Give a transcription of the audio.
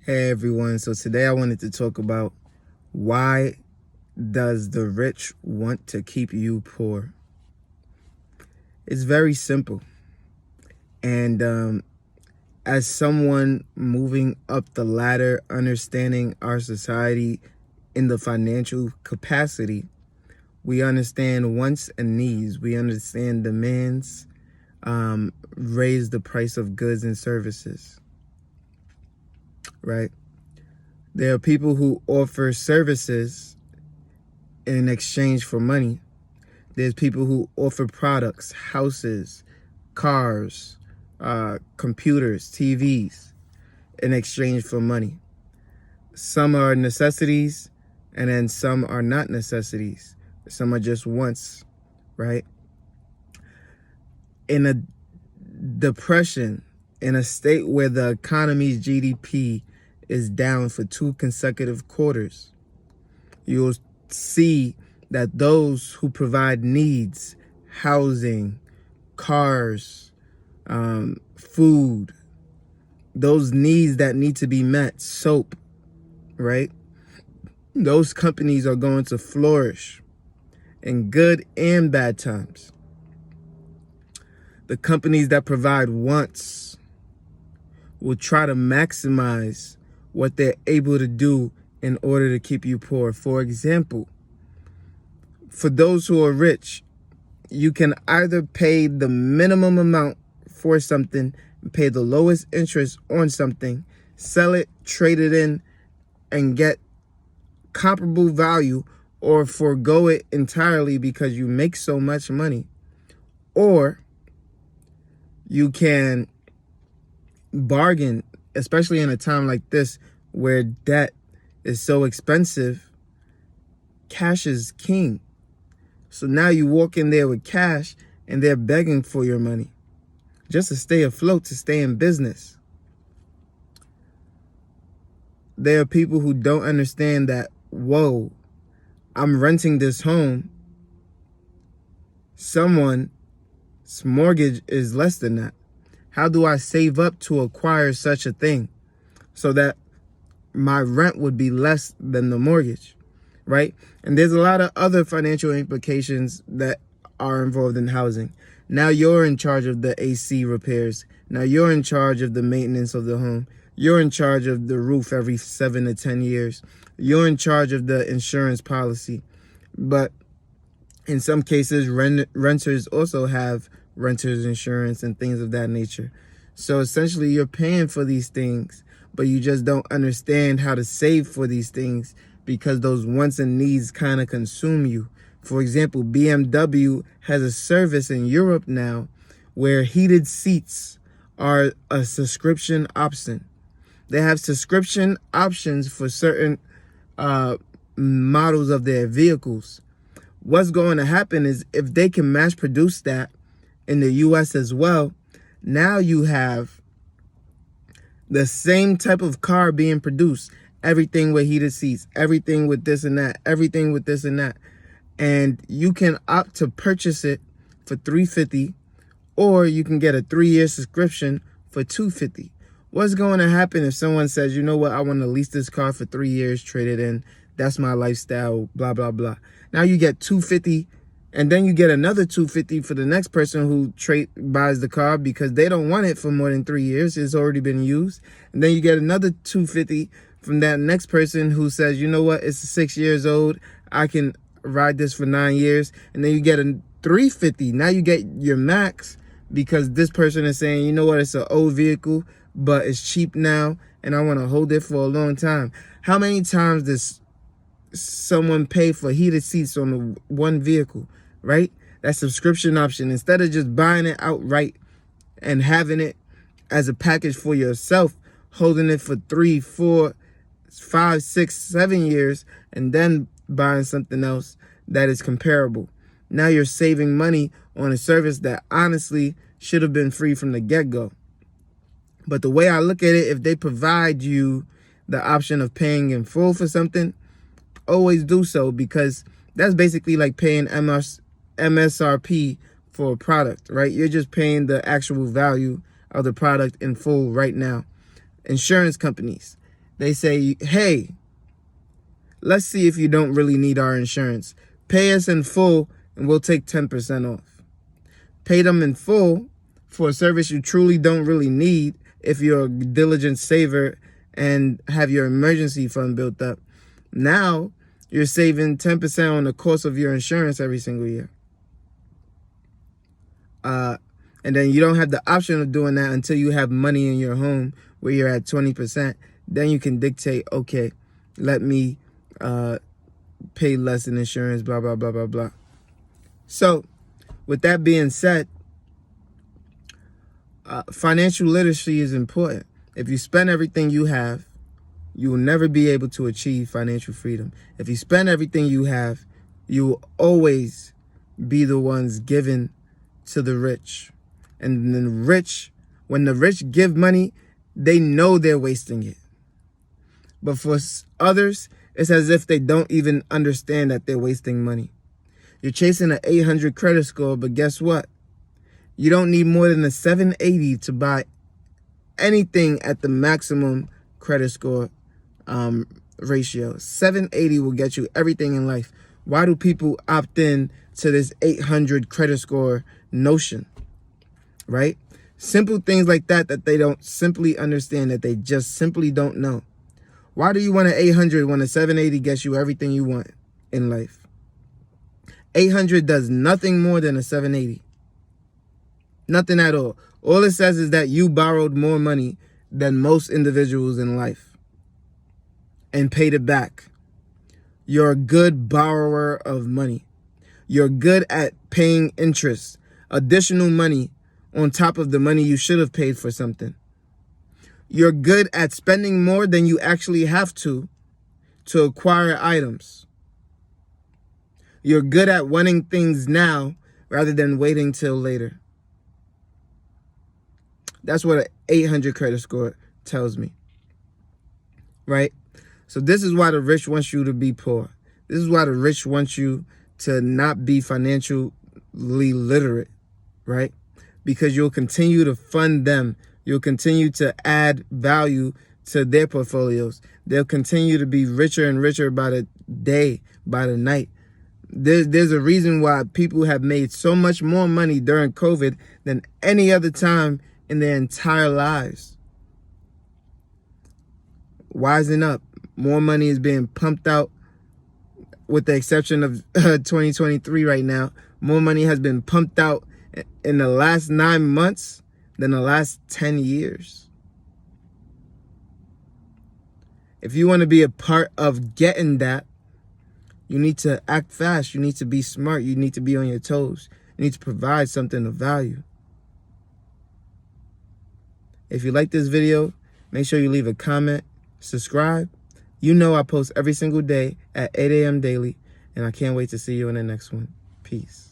Hey everyone, so today I wanted to talk about why does the rich want to keep you poor? It's very simple. And as someone moving up the ladder, understanding our society in the financial capacity, we understand wants and needs. We understand demands, raise the price of goods and services, right? There are people who offer services in exchange for money. There's people who offer products, houses, cars, computers, TVs in exchange for money. Some are necessities, and then some are not necessities. Some are just wants, right? In a depression, in a state where the economy's GDP is down for 2 consecutive quarters, you'll see that those who provide needs, housing, cars, food, those needs that need to be met, soap, right? Those companies are going to flourish in good and bad times. The companies that provide wants will try to maximize what they're able to do in order to keep you poor. For example, for those who are rich, you can either pay the minimum amount for something, pay the lowest interest on something, sell it, trade it in, and get comparable value, or forego it entirely because you make so much money. Or you can bargain, especially in a time like this where debt is so expensive. Cash is king. So now you walk in there with cash and they're begging for your money just to stay afloat, to stay in business. There are people who don't understand that, whoa, I'm renting this home. Someone's mortgage is less than that. How do I save up to acquire such a thing so that my rent would be less than the mortgage, right? And there's a lot of other financial implications that are involved in housing. Now you're in charge of the AC repairs. Now you're in charge of the maintenance of the home. You're in charge of the roof every 7 to 10 years. You're in charge of the insurance policy. But in some cases, renters also have renter's insurance and things of that nature. So essentially, you're paying for these things, but you just don't understand how to save for these things because those wants and needs kind of consume you. For example, BMW has a service in Europe now where heated seats are a subscription option. They have subscription options for certain models of their vehicles. What's going to happen is if they can mass produce that in the US as well, now you have the same type of car being produced, everything with heated seats, everything with this and that, everything with this and that. And you can opt to purchase it for $350, or you can get a 3-year subscription for $250. What's going to happen if someone says, you know what, I want to lease this car for 3 years, trade it in, that's my lifestyle, blah, blah, blah. Now you get $250, and then you get another $250 for the next person who buys the car because they don't want it for more than 3 years. It's already been used. And then you get another $250 from that next person who says, you know what, it's 6 years old, I can ride this for 9 years. And then you get a $350. Now you get your max because this person is saying, you know what, it's an old vehicle, but it's cheap now, and I want to hold it for a long time. How many times does someone pay for heated seats on the one vehicle, right? That subscription option, instead of just buying it outright and having it as a package for yourself, holding it for 3, 4, 5, 6, 7 years, and then buying something else that is comparable. Now you're saving money on a service that honestly should have been free from the get-go. But the way I look at it, if they provide you the option of paying in full for something, always do so, because that's basically like paying MSRP for a product, right? You're just paying the actual value of the product in full right now. Insurance companies, They say, hey, let's see if you don't really need our insurance. Pay us in full and we'll take 10% off. Pay them in full for a service you truly don't really need if you're a diligent saver and have your emergency fund built up. Now you're saving 10% on the cost of your insurance every single year. And then you don't have the option of doing that until you have money in your home where you're at 20%. Then you can dictate, okay, let me pay less in insurance, blah, blah, blah, blah, blah. So with that being said, financial literacy is important. If you spend everything you have, you will never be able to achieve financial freedom. If you spend everything you have, you will always be the ones given to the rich. And the rich, when the rich give money, they know they're wasting it. But for others, it's as if they don't even understand that they're wasting money. You're chasing an 800 credit score, but guess what? You don't need more than a 780 to buy anything at the maximum credit score ratio. 780 will get you everything in life. Why do people opt in to this 800 credit score notion? Right? Simple things like that they don't simply understand, that they just simply don't know. Why do you want an 800 when a 780 gets you everything you want in life? 800 does nothing more than a 780. Nothing at all. All it says is that you borrowed more money than most individuals in life and paid it back. You're a good borrower of money. You're good at paying interest, additional money on top of the money you should have paid for something. You're good at spending more than you actually have to acquire items. You're good at wanting things now rather than waiting till later. That's what an 800 credit score tells me. Right? So this is why the rich wants you to be poor. This is why the rich want you to not be financially literate. Right? Because you'll continue to fund them. You'll continue to add value to their portfolios. They'll continue to be richer and richer by the day, by the night. There's a reason why people have made so much more money during COVID than any other time in their entire lives. Wisen up. More money is being pumped out, with the exception of 2023 right now. More money has been pumped out in the last 9 months than the last 10 years. If you want to be a part of getting that, you need to act fast. You need to be smart. You need to be on your toes. You need to provide something of value. If you like this video, make sure you leave a comment, subscribe. You know I post every single day at 8 a.m. daily, and I can't wait to see you in the next one. Peace.